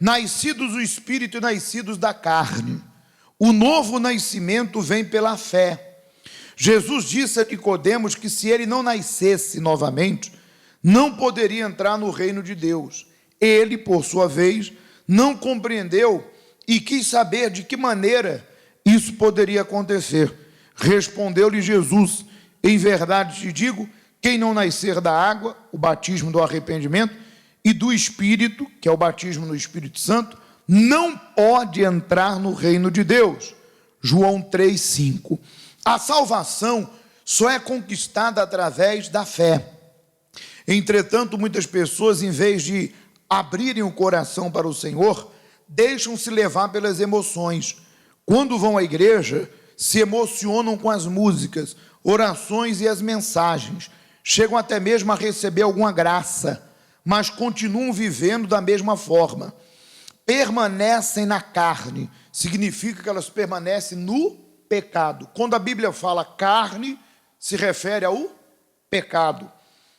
nascidos do Espírito e nascidos da carne. O novo nascimento vem pela fé. Jesus disse a Nicodemos que se ele não nascesse novamente, não poderia entrar no reino de Deus. Ele, por sua vez, não compreendeu e quis saber de que maneira isso poderia acontecer. Respondeu-lhe Jesus: em verdade te digo, quem não nascer da água, o batismo do arrependimento, e do Espírito, que é o batismo no Espírito Santo, não pode entrar no reino de Deus. João 3,5. A salvação só é conquistada através da fé. Entretanto, muitas pessoas, em vez de abrirem o coração para o Senhor, deixam-se levar pelas emoções. Quando vão à igreja, se emocionam com as músicas, orações e as mensagens. Chegam até mesmo a receber alguma graça, mas continuam vivendo da mesma forma. Permanecem na carne, significa que elas permanecem no pecado. Quando a Bíblia fala carne, se refere ao pecado.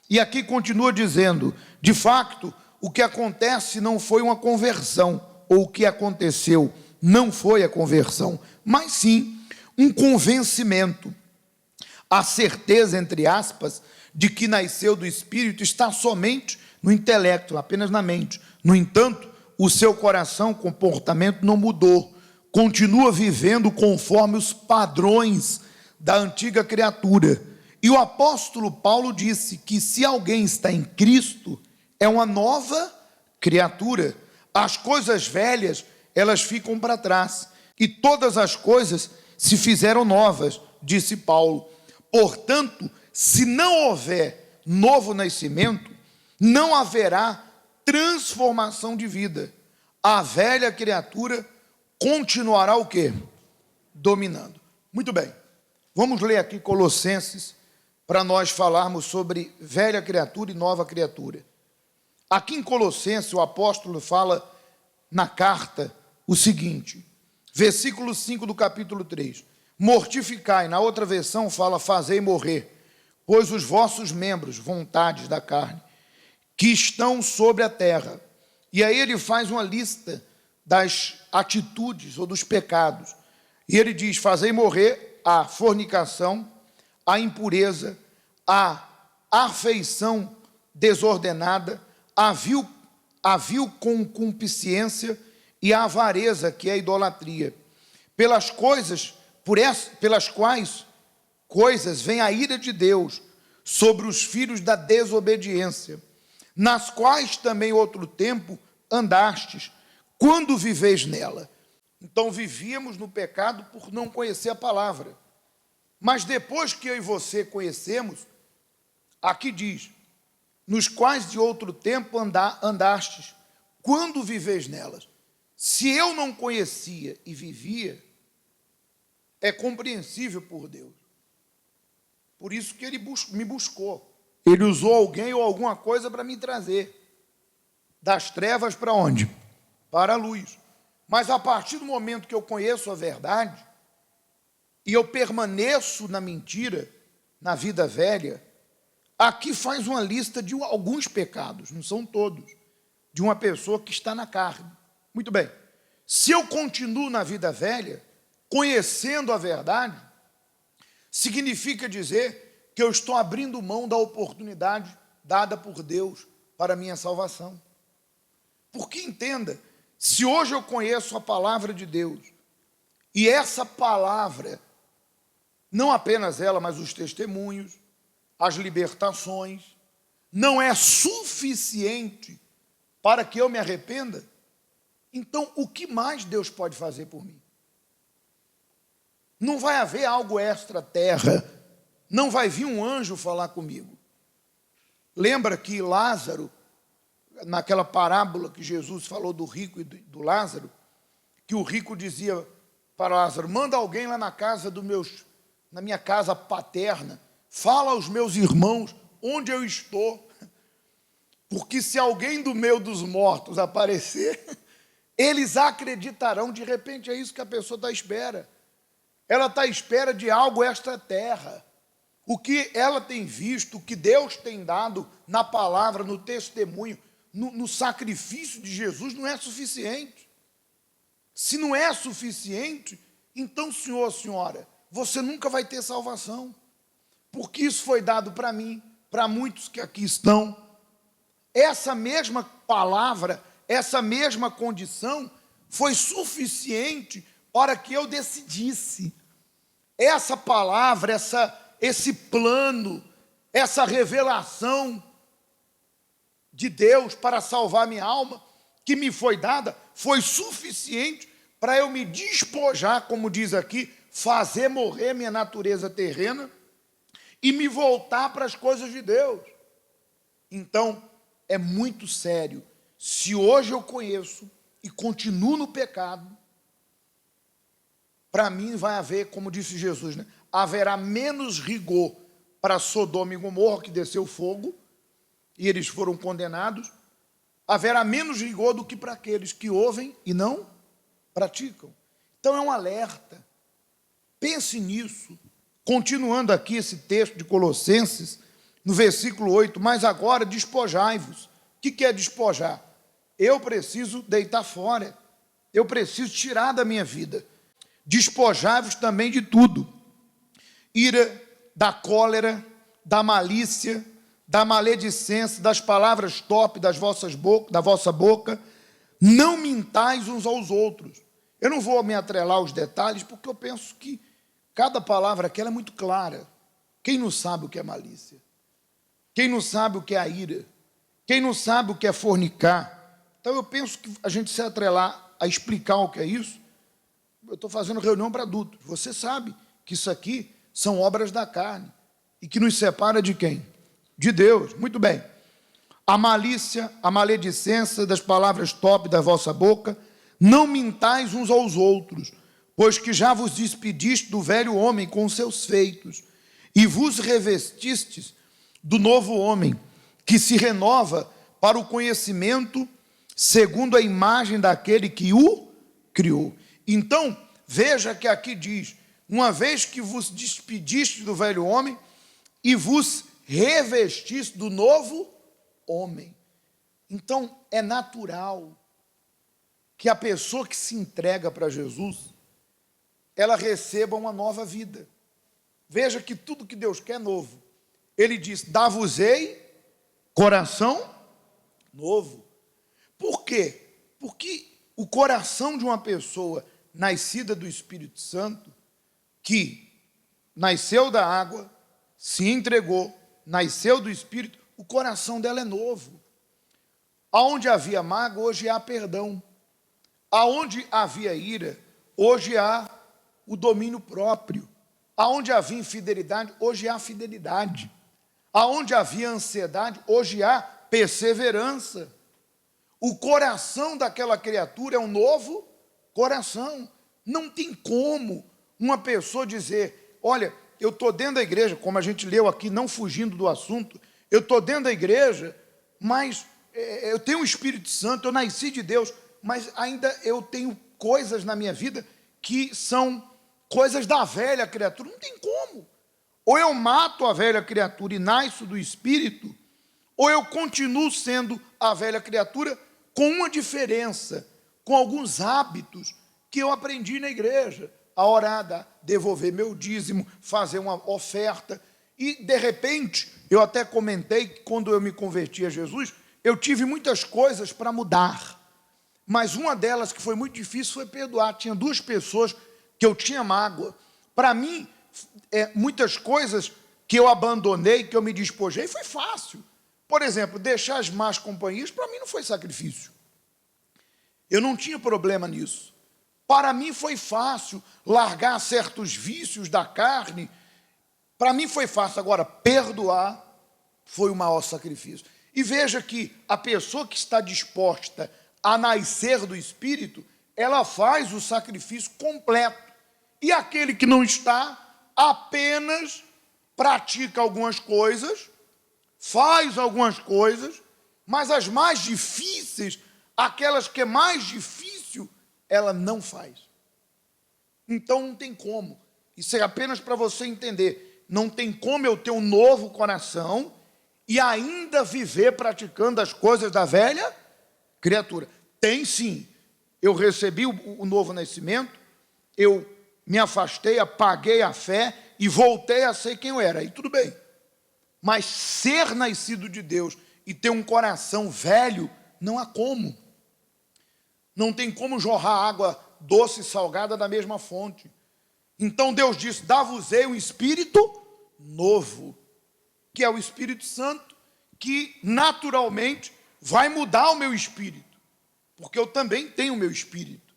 E aqui continua dizendo, de fato, o que acontece não foi uma conversão, ou o que aconteceu não foi a conversão, mas sim um convencimento. A certeza, entre aspas, de que nasceu do Espírito está somente no intelecto, apenas na mente. No entanto, o seu coração, comportamento não mudou, continua vivendo conforme os padrões da antiga criatura. E o apóstolo Paulo disse que se alguém está em Cristo, é uma nova criatura. As coisas velhas, elas ficam para trás, e todas as coisas se fizeram novas, disse Paulo. Portanto, se não houver novo nascimento, não haverá transformação de vida. A velha criatura continuará o quê? Dominando. Muito bem, vamos ler aqui Colossenses, para nós falarmos sobre velha criatura e nova criatura. Aqui em Colossenses, o apóstolo fala na carta o seguinte, versículo 5 do capítulo 3, mortificai, na outra versão fala fazei morrer, pois os vossos membros, vontades da carne, que estão sobre a terra. E aí ele faz uma lista das atitudes ou dos pecados. E ele diz, fazei morrer a fornicação, a impureza, a afeição desordenada, a vil concupiscência e a avareza, que é a idolatria. Pelas quais coisas vem a ira de Deus sobre os filhos da desobediência, nas quais também outro tempo andastes, quando viveis nela. Então vivíamos no pecado por não conhecer a palavra. Mas depois que eu e você conhecemos, aqui diz, nos quais de outro tempo andastes, quando viveis nelas. Se eu não conhecia e vivia, é compreensível por Deus. Por isso que ele me buscou. Ele usou alguém ou alguma coisa para me trazer. Das trevas para onde? Para a luz. Mas a partir do momento que eu conheço a verdade, e eu permaneço na mentira, na vida velha, aqui faz uma lista de alguns pecados, não são todos, de uma pessoa que está na carne. Muito bem, se eu continuo na vida velha, conhecendo a verdade, significa dizer que eu estou abrindo mão da oportunidade dada por Deus para a minha salvação. Porque entenda, se hoje eu conheço a palavra de Deus, e essa palavra, não apenas ela, mas os testemunhos, as libertações, não é suficiente para que eu me arrependa, então o que mais Deus pode fazer por mim? Não vai haver algo extra-terra, não vai vir um anjo falar comigo. Lembra que Lázaro, naquela parábola que Jesus falou do rico e do Lázaro, que o rico dizia para Lázaro, manda alguém lá na minha casa paterna, fala aos meus irmãos onde eu estou, porque se alguém do meio dos mortos aparecer, eles acreditarão. De repente é isso que a pessoa está à espera. Ela está à espera de algo extra-terra. O que ela tem visto, o que Deus tem dado na palavra, no testemunho, no sacrifício de Jesus não é suficiente. Se não é suficiente, então, senhor, senhora, você nunca vai ter salvação, porque isso foi dado para mim, para muitos que aqui estão. Essa mesma palavra, essa mesma condição foi suficiente para que eu decidisse. Essa palavra, esse plano, essa revelação de Deus para salvar minha alma, que me foi dada, foi suficiente para eu me despojar, como diz aqui, fazer morrer minha natureza terrena e me voltar para as coisas de Deus. Então, é muito sério. Se hoje eu conheço e continuo no pecado, para mim vai haver, como disse Jesus, né? Haverá menos rigor para Sodoma e Gomorra, que desceu fogo, e eles foram condenados. Haverá menos rigor do que para aqueles que ouvem e não praticam. Então é um alerta. Pense nisso. Continuando aqui esse texto de Colossenses, no versículo 8, mas agora despojai-vos. O que é despojar? Eu preciso deitar fora, eu preciso tirar da minha vida. Despojai-vos também de tudo: ira, da cólera, da malícia, da maledicência, das palavras torpes da vossa boca. Não mintais uns aos outros. Eu não vou me atrelar aos detalhes, porque eu penso que cada palavra aqui é muito clara. Quem não sabe o que é malícia? Quem não sabe o que é a ira? Quem não sabe o que é fornicar? Então eu penso que a gente se atrelar a explicar o que é isso. Eu estou fazendo reunião para adultos. Você sabe que isso aqui são obras da carne e que nos separa de quem? De Deus. Muito bem. A malícia, a maledicência das palavras top da vossa boca, não mintais uns aos outros, pois que já vos despediste do velho homem com os seus feitos, e vos revestistes do novo homem, que se renova para o conhecimento segundo a imagem daquele que o criou. Então, veja que aqui diz, uma vez que vos despediste do velho homem e vos revestiste do novo homem. Então, é natural que a pessoa que se entrega para Jesus, ela receba uma nova vida. Veja que tudo que Deus quer é novo. Ele diz, dá-vos-ei coração novo. Por quê? Porque o coração de uma pessoa nascida do Espírito Santo, que nasceu da água, se entregou, nasceu do Espírito, o coração dela é novo. Aonde havia mágoa, hoje há perdão. Aonde havia ira, hoje há o domínio próprio. Aonde havia infidelidade, hoje há fidelidade. Aonde havia ansiedade, hoje há perseverança. O coração daquela criatura é um novo coração. Não tem como uma pessoa dizer, olha, eu estou dentro da igreja, como a gente leu aqui, não fugindo do assunto, eu estou dentro da igreja, mas eu tenho o Espírito Santo, eu nasci de Deus, mas ainda eu tenho coisas na minha vida que são coisas da velha criatura. Não tem como. Ou eu mato a velha criatura e nasço do Espírito, ou eu continuo sendo a velha criatura com uma diferença, com alguns hábitos que eu aprendi na igreja, a orar, devolver meu dízimo, fazer uma oferta, e de repente, eu até comentei que quando eu me converti a Jesus, eu tive muitas coisas para mudar, mas uma delas que foi muito difícil foi perdoar. Tinha duas pessoas que eu tinha mágoa. Para mim, muitas coisas que eu abandonei, que eu me despojei, foi fácil. Por exemplo, deixar as más companhias, para mim não foi sacrifício. Eu não tinha problema nisso. Para mim foi fácil largar certos vícios da carne. Para mim foi fácil. Agora, perdoar foi o maior sacrifício. E veja que a pessoa que está disposta a nascer do Espírito, ela faz o sacrifício completo. E aquele que não está, apenas pratica algumas coisas, faz algumas coisas, mas as mais difíceis, aquelas que é mais difícil, ela não faz. Então não tem como. Isso é apenas para você entender. Não tem como eu ter um novo coração e ainda viver praticando as coisas da velha criatura. Tem sim. Eu recebi o novo nascimento, eu me afastei, apaguei a fé e voltei a ser quem eu era. Aí tudo bem. Mas ser nascido de Deus e ter um coração velho, não há como. Não tem como jorrar água doce e salgada da mesma fonte. Então Deus disse: dá-vos-ei um espírito novo, que é o Espírito Santo, que naturalmente vai mudar o meu espírito, porque eu também tenho o meu espírito.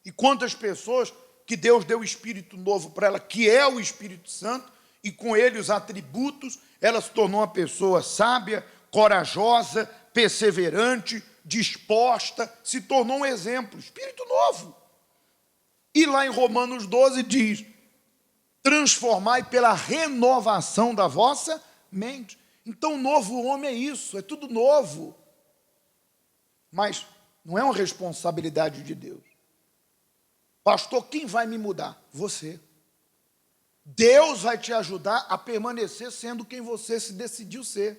E quantas pessoas que Deus deu o espírito novo para ela, que é o Espírito Santo, e com ele os atributos, ela se tornou uma pessoa sábia, corajosa, perseverante, disposta, se tornou um exemplo, espírito novo. E lá em Romanos 12 diz: transformai pela renovação da vossa mente. Então, o novo homem é isso, é tudo novo. Mas não é uma responsabilidade de Deus. Pastor, quem vai me mudar? Você. Deus vai te ajudar a permanecer sendo quem você se decidiu ser.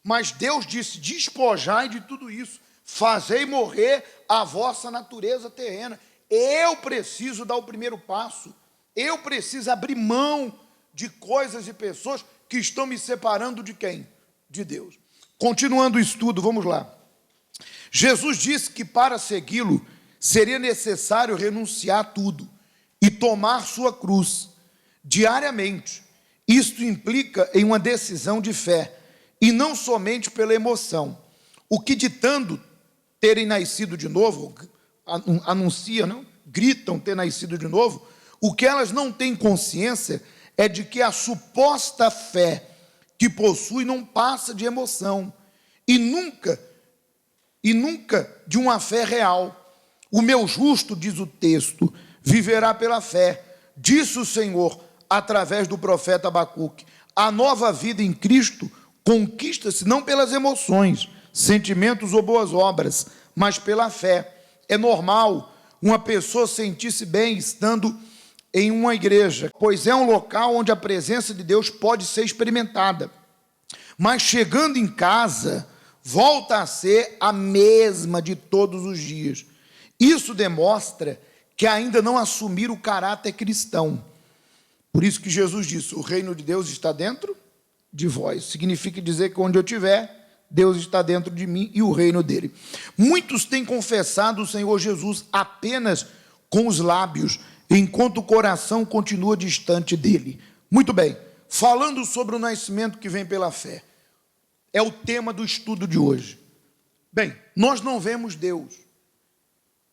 Mas Deus disse: despojai de tudo isso, fazei morrer a vossa natureza terrena. Eu preciso dar o primeiro passo. Eu preciso abrir mão de coisas e pessoas que estão me separando de quem? De Deus. Continuando o estudo, vamos lá. Jesus disse que para segui-lo seria necessário renunciar a tudo e tomar sua cruz diariamente. Isto implica em uma decisão de fé e não somente pela emoção. O que ditando terem nascido de novo, anunciam, não? Gritam ter nascido de novo, o que elas não têm consciência é de que a suposta fé que possui não passa de emoção e nunca de uma fé real. O meu justo, diz o texto, viverá pela fé. Disse o Senhor através do profeta Abacuque: a nova vida em Cristo conquista-se não pelas emoções, sentimentos ou boas obras, mas pela fé. É normal uma pessoa sentir-se bem estando em uma igreja, pois é um local onde a presença de Deus pode ser experimentada. Mas chegando em casa, volta a ser a mesma de todos os dias. Isso demonstra que ainda não assumiram o caráter cristão. Por isso que Jesus disse: o reino de Deus está dentro de vós. Significa dizer que onde eu estiver, Deus está dentro de mim e o reino dele. Muitos têm confessado o Senhor Jesus apenas com os lábios, enquanto o coração continua distante dele. Muito bem, falando sobre o nascimento que vem pela fé, é o tema do estudo de hoje. Bem, nós não vemos Deus,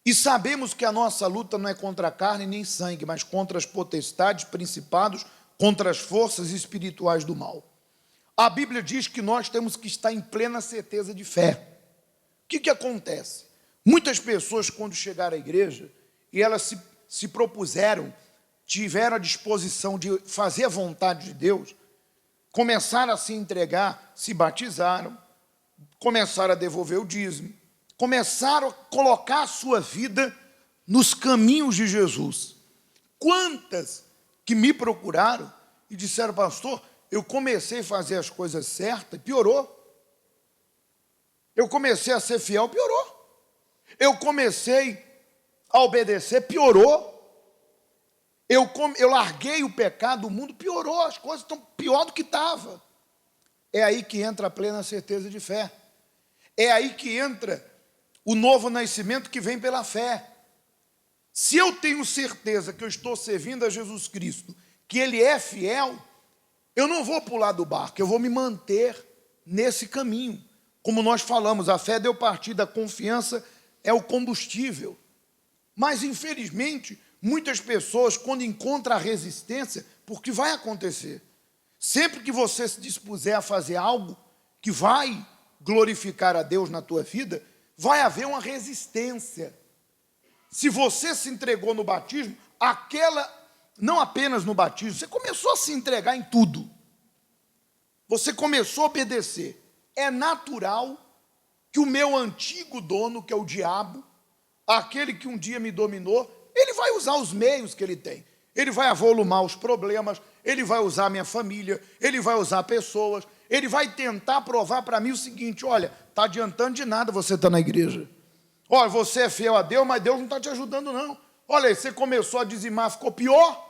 e sabemos que a nossa luta não é contra a carne nem sangue, mas contra as potestades, principados, contra as forças espirituais do mal. A Bíblia diz que nós temos que estar em plena certeza de fé. O que acontece? Muitas pessoas, quando chegaram à igreja, e elas se propuseram, tiveram a disposição de fazer a vontade de Deus, começaram a se entregar, se batizaram, começaram a devolver o dízimo, começaram a colocar a sua vida nos caminhos de Jesus. Quantas que me procuraram e disseram: pastor, eu comecei a fazer as coisas certas, piorou. Eu comecei a ser fiel, piorou. Eu comecei a obedecer, piorou. Eu larguei o pecado do mundo, piorou. As coisas estão pior do que estava. É aí que entra a plena certeza de fé. É aí que entra o novo nascimento que vem pela fé. Se eu tenho certeza que eu estou servindo a Jesus Cristo, que Ele é fiel, eu não vou pular do barco, eu vou me manter nesse caminho. Como nós falamos, a fé deu partida, a confiança é o combustível. Mas, infelizmente, muitas pessoas, quando encontram a resistência, porque vai acontecer, sempre que você se dispuser a fazer algo que vai glorificar a Deus na tua vida, vai haver uma resistência. Se você se entregou no batismo, não apenas no batismo, você começou a se entregar em tudo. Você começou a obedecer. É natural que o meu antigo dono, que é o diabo, aquele que um dia me dominou, ele vai usar os meios que ele tem. Ele vai avolumar os problemas, ele vai usar a minha família, ele vai usar pessoas, Ele vai tentar provar para mim o seguinte: olha, está adiantando de nada você estar na igreja. Olha, você é fiel a Deus, mas Deus não está te ajudando, não. Olha, você começou a dizimar, ficou pior.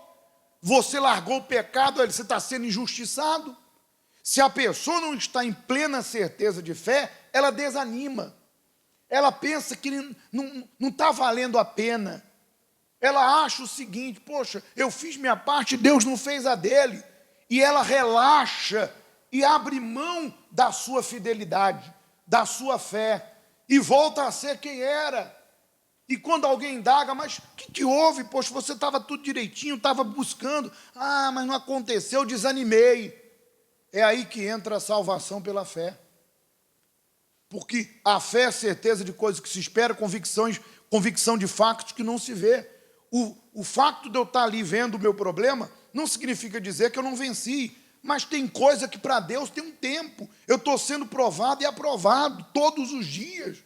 Você largou o pecado, olha, você está sendo injustiçado. Se a pessoa não está em plena certeza de fé, ela desanima. Ela pensa que não está valendo a pena. Ela acha o seguinte: poxa, eu fiz minha parte, Deus não fez a dele. E ela relaxa e abre mão da sua fidelidade, da sua fé, e volta a ser quem era. E quando alguém indaga: mas o que houve? Poxa, você estava tudo direitinho, estava buscando. Ah, mas não aconteceu, desanimei. É aí que entra a salvação pela fé. Porque a fé é a certeza de coisas que se espera, convicção de fatos que não se vê. O facto de eu estar ali vendo o meu problema não significa dizer que eu não venci. Mas tem coisa que para Deus tem um tempo. Eu estou sendo provado e aprovado todos os dias.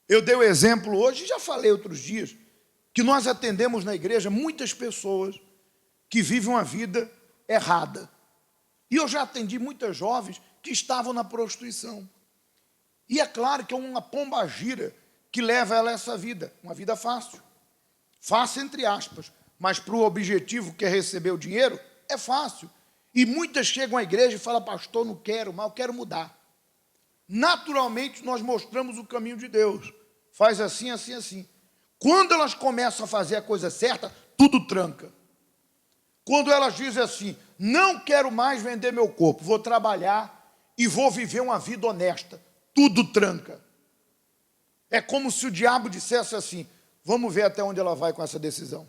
Eu dei o exemplo hoje, e já falei outros dias, que nós atendemos na igreja muitas pessoas que vivem uma vida errada. E eu já atendi muitas jovens que estavam na prostituição. E é claro que é uma pombagira que leva ela a essa vida, uma vida fácil. Fácil entre aspas, mas para o objetivo que é receber o dinheiro, é fácil. E muitas chegam à igreja e falam: pastor, não quero, mas eu quero mudar. Naturalmente nós mostramos o caminho de Deus. Faz assim, assim, assim. Quando elas começam a fazer a coisa certa, tudo tranca. Quando elas dizem assim: não quero mais vender meu corpo, vou trabalhar e vou viver uma vida honesta, tudo tranca. É como se o diabo dissesse assim: vamos ver até onde ela vai com essa decisão.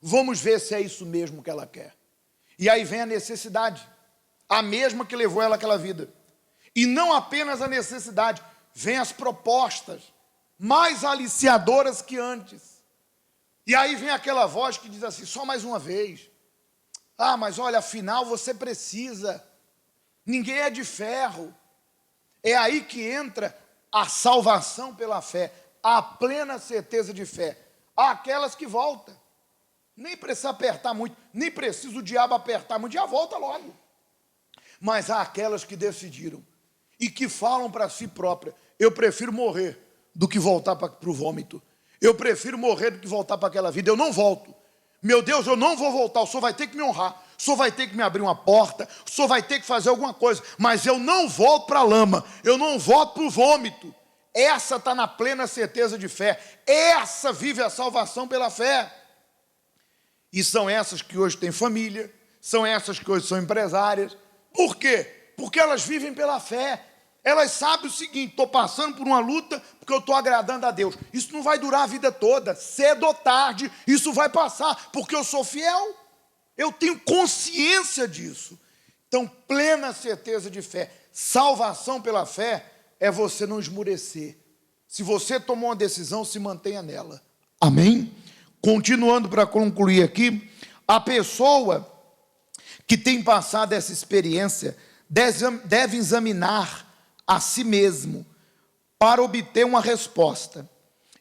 Vamos ver se é isso mesmo que ela quer. E aí vem a necessidade, a mesma que levou ela àquela vida. E não apenas a necessidade, vem as propostas, mais aliciadoras que antes. E aí vem aquela voz que diz assim: só mais uma vez. Ah, mas olha, afinal você precisa. Ninguém é de ferro. É aí que entra a salvação pela fé, a plena certeza de fé. Há aquelas que voltam. Nem precisa apertar muito, nem precisa o diabo apertar muito, já volta logo. Mas há aquelas que decidiram e que falam para si própria: eu prefiro morrer do que voltar para o vômito. Eu prefiro morrer do que voltar para aquela vida. Eu não volto. Meu Deus, eu não vou voltar. O Senhor vai ter que me honrar. O Senhor vai ter que me abrir uma porta. O Senhor vai ter que fazer alguma coisa. Mas eu não volto para a lama. Eu não volto para o vômito. Essa está na plena certeza de fé. Essa vive a salvação pela fé. E são essas que hoje têm família. São essas que hoje são empresárias. Por quê? Porque elas vivem pela fé. Elas sabem o seguinte: estou passando por uma luta porque eu estou agradando a Deus. Isso não vai durar a vida toda. Cedo ou tarde, isso vai passar, porque eu sou fiel. Eu tenho consciência disso. Então, plena certeza de fé. Salvação pela fé é você não esmurecer. Se você tomou uma decisão, se mantenha nela. Amém? Continuando para concluir aqui, a pessoa que tem passado essa experiência deve examinar a si mesmo para obter uma resposta.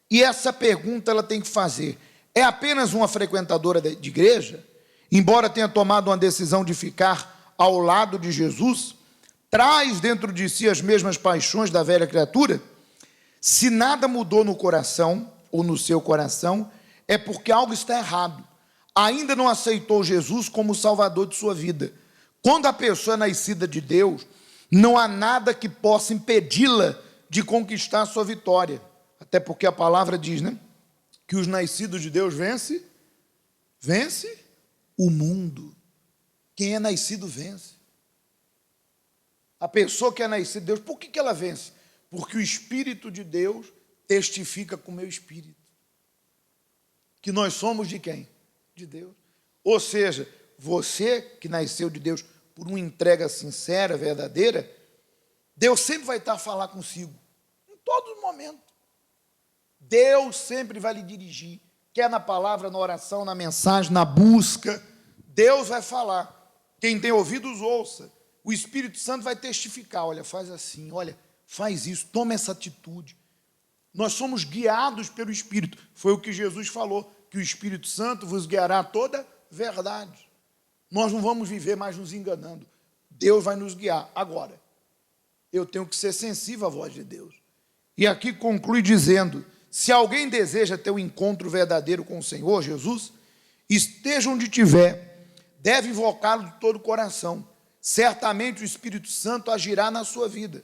E essa pergunta ela tem que fazer: é apenas uma frequentadora de igreja? Embora tenha tomado uma decisão de ficar ao lado de Jesus, traz dentro de si as mesmas paixões da velha criatura? Se nada mudou no coração ou no seu coração, é porque algo está errado. Ainda não aceitou Jesus como o Salvador de sua vida. Quando a pessoa é nascida de Deus, não há nada que possa impedi-la de conquistar a sua vitória. Até porque a palavra diz, né, que os nascidos de Deus vence o mundo. Quem é nascido vence. A pessoa que é nascida de Deus, por que ela vence? Porque o Espírito de Deus testifica com o meu espírito que nós somos de quem? De Deus. Ou seja, você que nasceu de Deus por uma entrega sincera, verdadeira, Deus sempre vai estar a falar consigo, em todo momento. Deus sempre vai lhe dirigir, quer na palavra, na oração, na mensagem, na busca. Deus vai falar. Quem tem ouvidos, ouça. O Espírito Santo vai testificar: olha, faz assim, olha, faz isso, toma essa atitude. Nós somos guiados pelo Espírito. Foi o que Jesus falou, que o Espírito Santo vos guiará a toda verdade. Nós não vamos viver mais nos enganando. Deus vai nos guiar. Agora, eu tenho que ser sensível à voz de Deus. E aqui conclui dizendo: se alguém deseja ter um encontro verdadeiro com o Senhor Jesus, esteja onde estiver, deve invocá-lo de todo o coração. Certamente o Espírito Santo agirá na sua vida,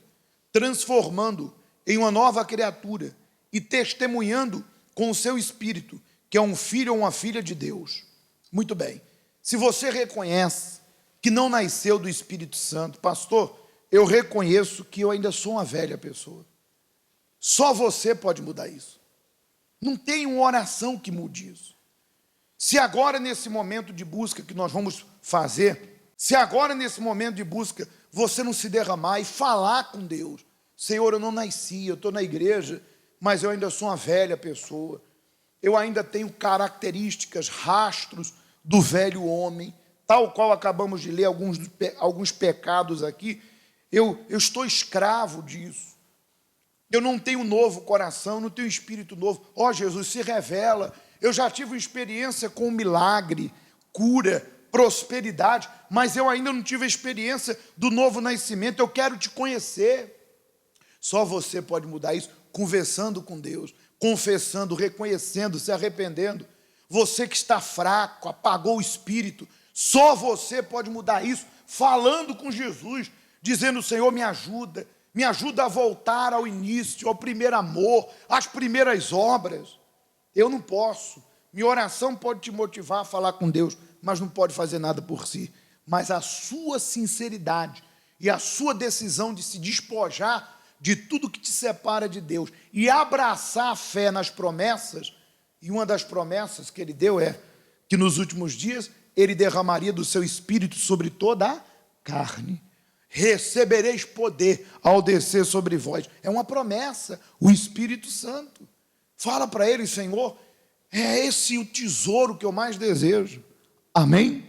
transformando em uma nova criatura e testemunhando com o seu espírito que é um filho ou uma filha de Deus. Muito bem. Se você reconhece que não nasceu do Espírito Santo, pastor, eu reconheço que eu ainda sou uma velha pessoa. Só você pode mudar isso. Não tem uma oração que mude isso. Se agora, nesse momento de busca que nós vamos fazer, se agora, nesse momento de busca, você não se derramar e falar com Deus: Senhor, eu não nasci, eu estou na igreja, mas eu ainda sou uma velha pessoa. Eu ainda tenho características, rastros do velho homem, tal qual acabamos de ler alguns pecados aqui. Eu estou escravo disso. Eu não tenho novo coração, não tenho espírito novo. Ó, Jesus, se revela. Eu já tive uma experiência com milagre, cura, prosperidade, mas eu ainda não tive a experiência do novo nascimento. Eu quero te conhecer. Só você pode mudar isso conversando com Deus, confessando, reconhecendo, se arrependendo. Você que está fraco, apagou o espírito, só você pode mudar isso falando com Jesus, dizendo: Senhor, me ajuda a voltar ao início, ao primeiro amor, às primeiras obras. Eu não posso. Minha oração pode te motivar a falar com Deus, mas não pode fazer nada por si. Mas a sua sinceridade e a sua decisão de se despojar de tudo que te separa de Deus e abraçar a fé nas promessas, e uma das promessas que ele deu é que nos últimos dias ele derramaria do seu espírito sobre toda a carne. Recebereis poder ao descer sobre vós. É uma promessa, o Espírito Santo. Fala para ele: Senhor, é esse o tesouro que eu mais desejo. Amém?